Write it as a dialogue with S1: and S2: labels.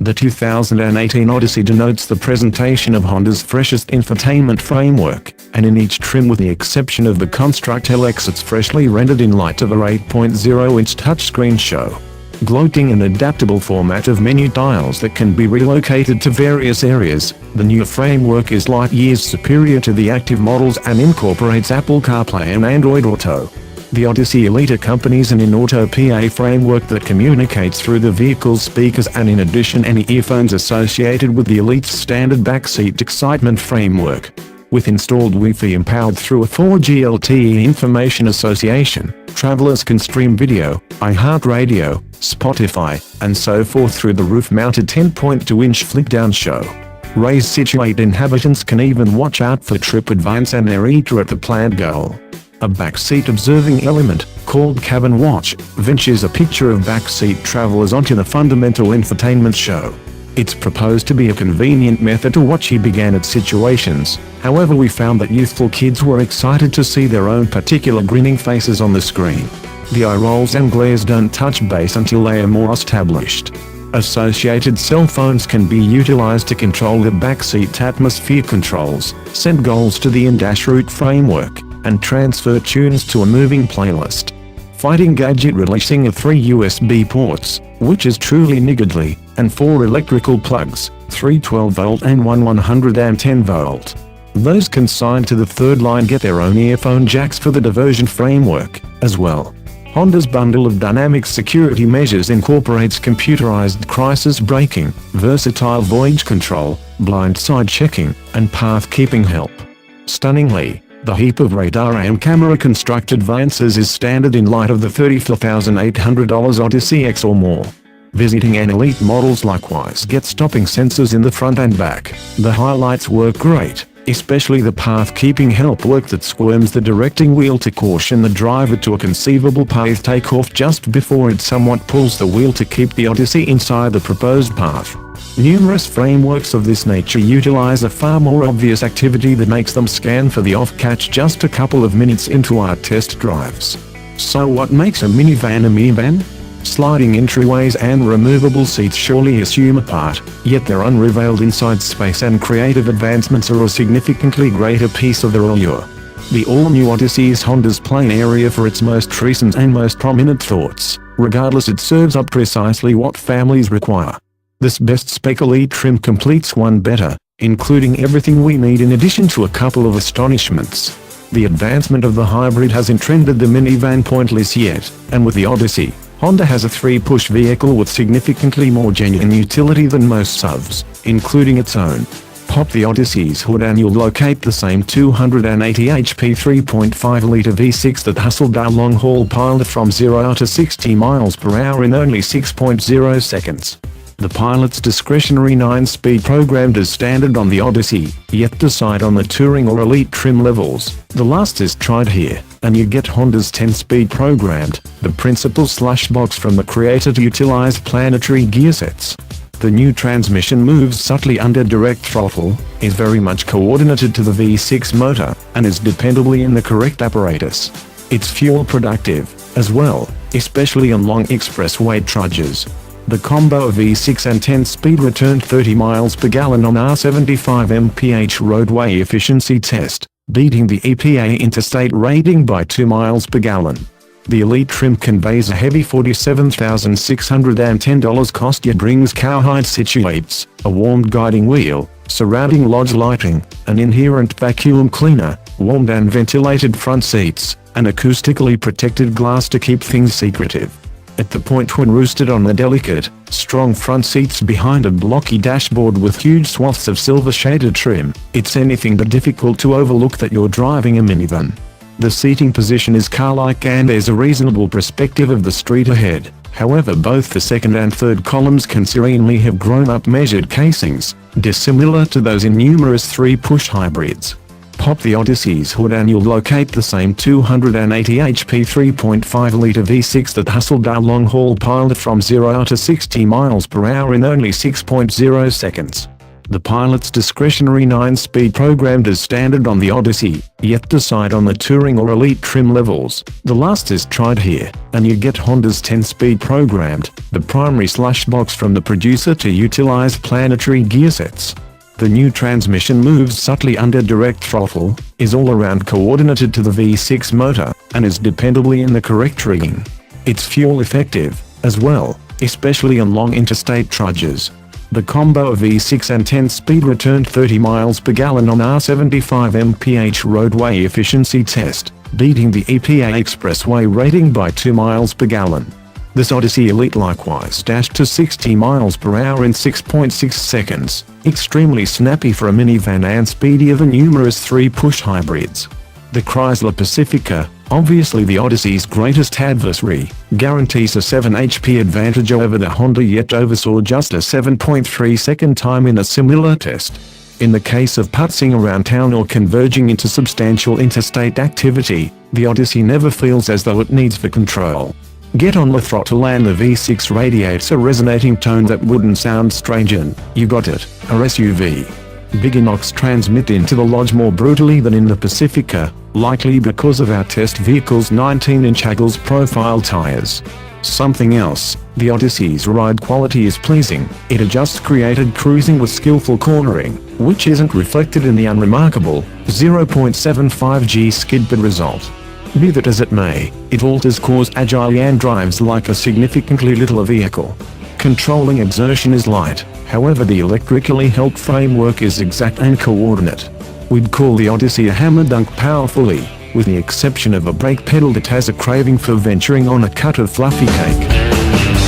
S1: The 2018 Odyssey denotes the presentation of Honda's freshest infotainment framework, and in each trim with the exception of the Construct LX it's freshly rendered in light of a 8.0-inch touchscreen show. Gloating an adaptable format of menu dials that can be relocated to various areas, the new framework is light years superior to the active models and incorporates Apple CarPlay and Android Auto. The Odyssey Elite accompanies an in-auto PA framework that communicates through the vehicle's speakers and in addition any earphones associated with the Elite's standard backseat excitement framework. With installed Wi-Fi empowered through a 4G LTE information association, travelers can stream video, iHeart radio, Spotify, and so forth through the roof-mounted 10.2-inch flip-down show. Raised situate inhabitants can even watch out for TripAdvance and their eater at the planned goal. A backseat observing element, called Cabin Watch, ventures a picture of backseat travelers onto the fundamental infotainment show. It's proposed to be a convenient method to watch began situations, however we found that youthful kids were excited to see their own particular grinning faces on the screen. The eye rolls and glares don't touch base until they are more established. Associated cell phones can be utilized to control the backseat atmosphere controls, send goals to the in-dash route framework, and transfer tunes to a moving playlist. Fighting gadget releasing of 3 USB ports, which is truly niggardly, and 4 electrical plugs, 3 12V and 1 110V. Those consigned to the third line get their own earphone jacks for the diversion framework, as well. Honda's bundle of dynamic security measures incorporates computerized crisis braking, versatile voyage control, blind side checking, and path keeping help. Stunningly, the heap of radar and camera construct advances is standard in light of the $34,800 Odyssey X or more. Visiting an Elite models likewise get stopping sensors in the front and back. The highlights work great, especially the path-keeping help work that squirms the directing wheel to caution the driver to a conceivable path takeoff just before it somewhat pulls the wheel to keep the Odyssey inside the proposed path. Numerous frameworks of this nature utilize a far more obvious activity that makes them scan for the off-catch just a couple of minutes into our test drives. So what makes a minivan a minivan? Sliding entryways and removable seats surely assume a part, yet their unrevealed inside space and creative advancements are a significantly greater piece of their allure. The all-new Odyssey is Honda's plain area for its most recent and most prominent thoughts. Regardless, it serves up precisely what families require. This best-spec Elite trim completes one better, including everything we need in addition to a couple of astonishments. The advancement of the hybrid hasn't rendered the minivan pointless yet, and with the Odyssey, Honda has a 3-push vehicle with significantly more genuine utility than most SUVs, including its own. Pop the Odyssey's hood and you'll locate the same 280 HP 3.5-liter V6 that hustled our long-haul pilot from 0 to 60 miles per hour in only 6.0 seconds. The pilot's discretionary 9-speed programmed as standard on the Odyssey, yet decide on the Touring or Elite trim levels. The last is tried here, and you get Honda's 10-speed programmed, the principal slush box from the creator to utilize planetary gearsets. The new transmission moves subtly under direct throttle, is very much coordinated to the V6 motor, and is dependably in the correct apparatus. It's fuel productive, as well, especially on long expressway trudges. The combo of V6 and 10-speed returned 30 miles per gallon on our 75 mph roadway efficiency test, beating the EPA interstate rating by 2 miles per gallon. The Elite trim conveys a heavy $47,610 cost yet brings cowhide situates, a warmed guiding wheel, surrounding lodge lighting, an inherent vacuum cleaner, warmed and ventilated front seats, and acoustically protected glass to keep things secretive. At the point when roosted on the delicate, strong front seats behind a blocky dashboard with huge swaths of silver-shaded trim, it's anything but difficult to overlook that you're driving a minivan. The seating position is car-like and there's a reasonable perspective of the street ahead. However, both the second and third columns can serenely have grown-up measured casings, dissimilar to those in numerous 3-push hybrids. Pop the Odyssey's hood and you'll locate the same 280 HP 3.5-litre V6 that hustled our long-haul pilot from 0 to 60 miles per hour in only 6.0 seconds. The pilot's discretionary 9-speed programmed as standard on the Odyssey, yet decide on the Touring or Elite trim levels. The last is tried here, and you get Honda's 10-speed programmed, the primary slush box from the producer to utilize planetary gear sets. The new transmission moves subtly under direct throttle, is all-around coordinated to the V6 motor, and is dependably in the correct rigging. It's fuel effective, as well, especially on long interstate trudges. The combo of V6 and 10-speed returned 30 miles per gallon on our 75 mph roadway efficiency test, beating the EPA expressway rating by 2 miles per gallon. This Odyssey Elite likewise dashed to 60 miles per hour in 6.6 seconds, extremely snappy for a minivan and speedier than numerous 3-push hybrids. The Chrysler Pacifica, obviously the Odyssey's greatest adversary, guarantees a 7 HP advantage over the Honda, yet oversaw just a 7.3-second time in a similar test. In the case of putzing around town or converging into substantial interstate activity, the Odyssey never feels as though it needs for control. Get on the throttle and the V6 radiates a resonating tone that wouldn't sound strange in, you got it, a SUV. Bigger knocks transmit into the lodge more brutally than in the Pacifica, likely because of our test vehicle's 19-inch Haggles profile tires. Something else, the Odyssey's ride quality is pleasing. It adjusts created cruising with skillful cornering, which isn't reflected in the unremarkable 0.75G skid pad result. Be that as it may, it alters course agilely and drives like a significantly littler vehicle. Controlling exertion is light, however the electrically helped framework is exact and coordinate. We'd call the Odyssey a hammer dunk powerfully, with the exception of a brake pedal that has a craving for venturing on a cut of fluffy cake.